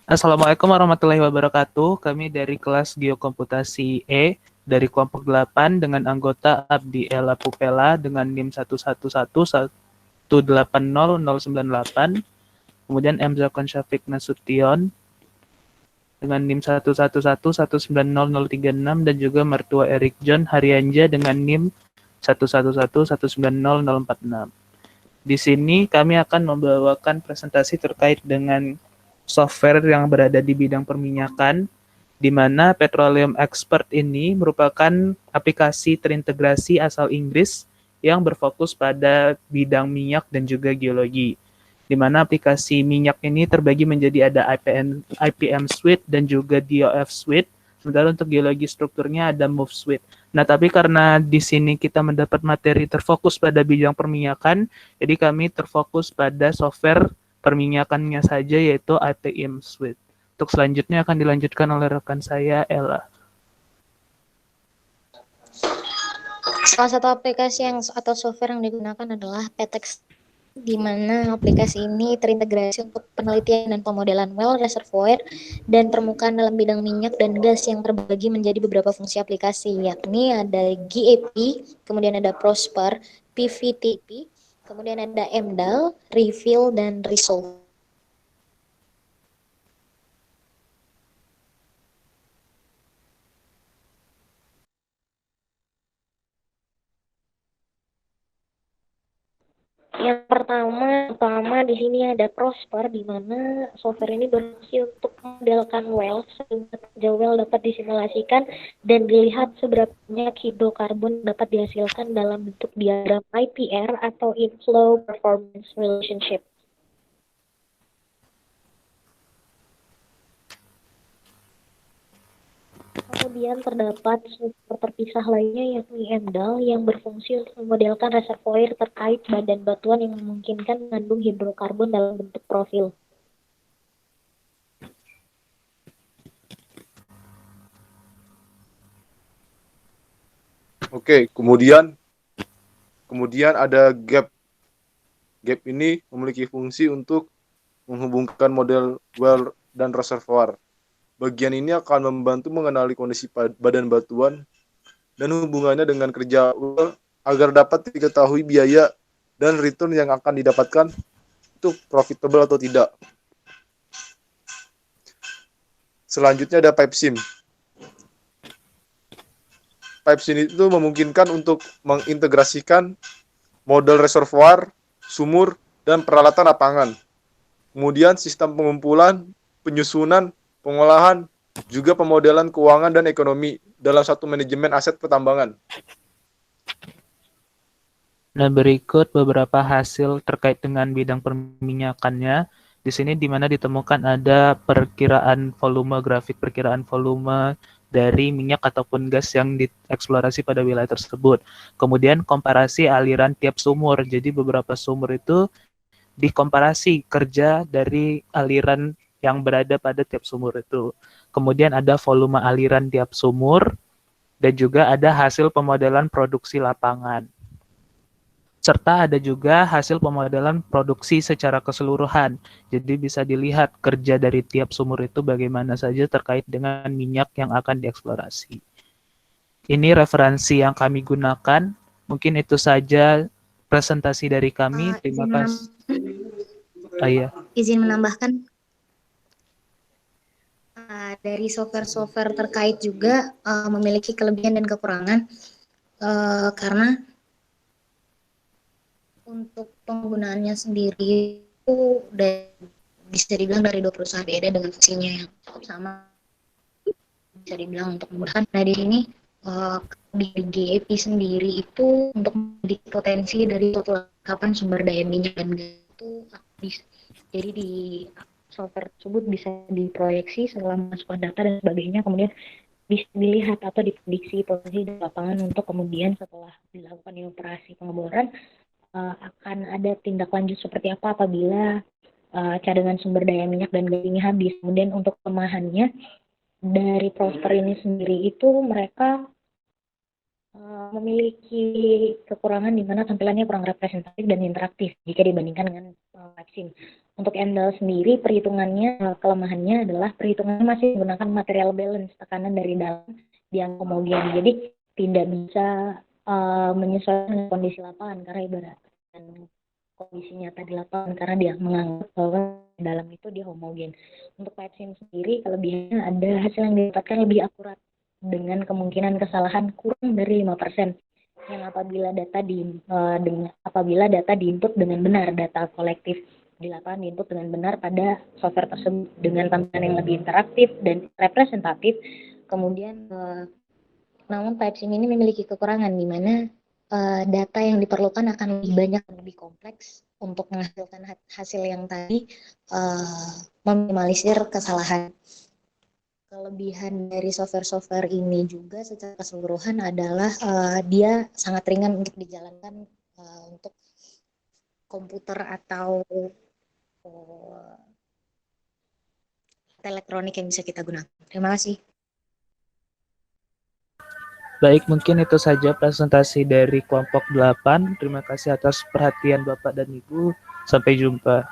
Assalamualaikum warahmatullahi wabarakatuh. Kami dari kelas Geokomputasi E dari kelompok 8 dengan anggota Abdi Ella Pupela dengan NIM 111180098. Kemudian Emzakon Syafiq Nasution dengan NIM 111190036 dan juga mertua Eric John Harianja dengan NIM 111190046. Di sini kami akan membawakan presentasi terkait dengan software yang berada di bidang perminyakan, di mana Petroleum Expert ini merupakan aplikasi terintegrasi asal Inggris yang berfokus pada bidang minyak dan juga geologi. Di mana aplikasi minyak ini terbagi menjadi ada IPM Suite dan juga DOF Suite. Sementara untuk geologi strukturnya ada Move Suite. Nah, tapi karena di sini kita mendapat materi terfokus pada bidang perminyakan, jadi kami terfokus pada software perminyakannya saja yaitu IPM Suite. Untuk selanjutnya akan dilanjutkan oleh rekan saya, Ella. Salah satu aplikasi atau software yang digunakan adalah PTEX, di mana aplikasi ini terintegrasi untuk penelitian dan pemodelan well, reservoir, dan permukaan dalam bidang minyak dan gas yang terbagi menjadi beberapa fungsi aplikasi, yakni ada GAP, kemudian ada Prosper, PVTP, kemudian ada MDAL, Refill, dan Resolve. Yang pertama di sini ada Prosper, di mana software ini berfungsi untuk memodelkan well sehingga well dapat disimulasikan dan dilihat seberapa banyak hidrokarbon dapat dihasilkan dalam bentuk diagram IPR atau Inflow Performance Relationship. Kemudian terdapat sumber terpisah lainnya yakni MDAL yang berfungsi untuk memodelkan reservoir terkait badan batuan yang memungkinkan mengandung hidrokarbon dalam bentuk profil. Oke, kemudian ada gap. Gap ini memiliki fungsi untuk menghubungkan model well dan reservoir. Bagian ini akan membantu mengenali kondisi badan batuan dan hubungannya dengan kerja well agar dapat diketahui biaya dan return yang akan didapatkan itu profitable atau tidak. Selanjutnya ada pipe sim. Pipe sim itu memungkinkan untuk mengintegrasikan model reservoir, sumur, dan peralatan lapangan. Kemudian sistem pengumpulan, penyusunan, pengolahan, juga pemodelan keuangan dan ekonomi dalam satu manajemen aset pertambangan. Nah, berikut beberapa hasil terkait dengan bidang perminyakannya. Di sini di mana ditemukan ada perkiraan volume, grafik perkiraan volume dari minyak ataupun gas yang dieksplorasi pada wilayah tersebut. Kemudian komparasi aliran tiap sumur. Jadi beberapa sumur itu dikomparasi kerja dari aliran yang berada pada tiap sumur itu. Kemudian ada volume aliran tiap sumur dan juga ada hasil pemodelan produksi lapangan. Serta ada juga hasil pemodelan produksi secara keseluruhan. Jadi bisa dilihat kerja dari tiap sumur itu bagaimana saja terkait dengan minyak yang akan dieksplorasi. Ini referensi yang kami gunakan. Mungkin itu saja presentasi dari kami. Terima kasih. Iya. Izin menambahkan, dari software-software terkait juga memiliki kelebihan dan kekurangan, karena untuk penggunaannya sendiri itu bisa dibilang dari dua perusahaan beda dengan fungsinya yang sama, bisa dibilang untuk memudahkan. Nah, di sini di GAP sendiri itu untuk memiliki potensi dari suatu lengkapan sumber daya minyak dan gas itu bisa, jadi di software tersebut bisa diproyeksi setelah masukkan data dan sebagainya, kemudian bisa dilihat atau diprediksi posisi di lapangan untuk kemudian setelah dilakukan operasi pengeboran akan ada tindak lanjut seperti apa apabila cadangan sumber daya minyak dan gas ini habis. Kemudian untuk kelemahannya dari Prosper ini sendiri itu mereka memiliki kekurangan di mana tampilannya kurang representatif dan interaktif jika dibandingkan dengan WebSim. Untuk Endel sendiri, perhitungannya, kelemahannya adalah perhitungannya masih menggunakan material balance, tekanan dari dalam yang homogen. Jadi tidak bisa menyesuaikan dengan kondisi lapangan, karena ibarat kondisi nyata di lapangan, karena dia menganggap bahwa dalam itu dia homogen. Untuk WebSim sendiri, kelebihannya ada hasil yang didapatkan lebih akurat dengan kemungkinan kesalahan kurang dari 5%, yang apabila data diinput dengan benar, data kolektif di lapangan diinput dengan benar pada software tersebut dengan tampilan yang lebih interaktif dan representatif. Kemudian namun PipeSim ini memiliki kekurangan di mana data yang diperlukan akan lebih banyak dan lebih kompleks untuk menghasilkan hasil yang tadi, meminimalisir kesalahan. Kelebihan dari software-software ini juga secara keseluruhan adalah dia sangat ringan untuk dijalankan untuk komputer atau elektronik yang bisa kita gunakan. Terima kasih. Baik, mungkin itu saja presentasi dari kelompok 8. Terima kasih atas perhatian Bapak dan Ibu. Sampai jumpa.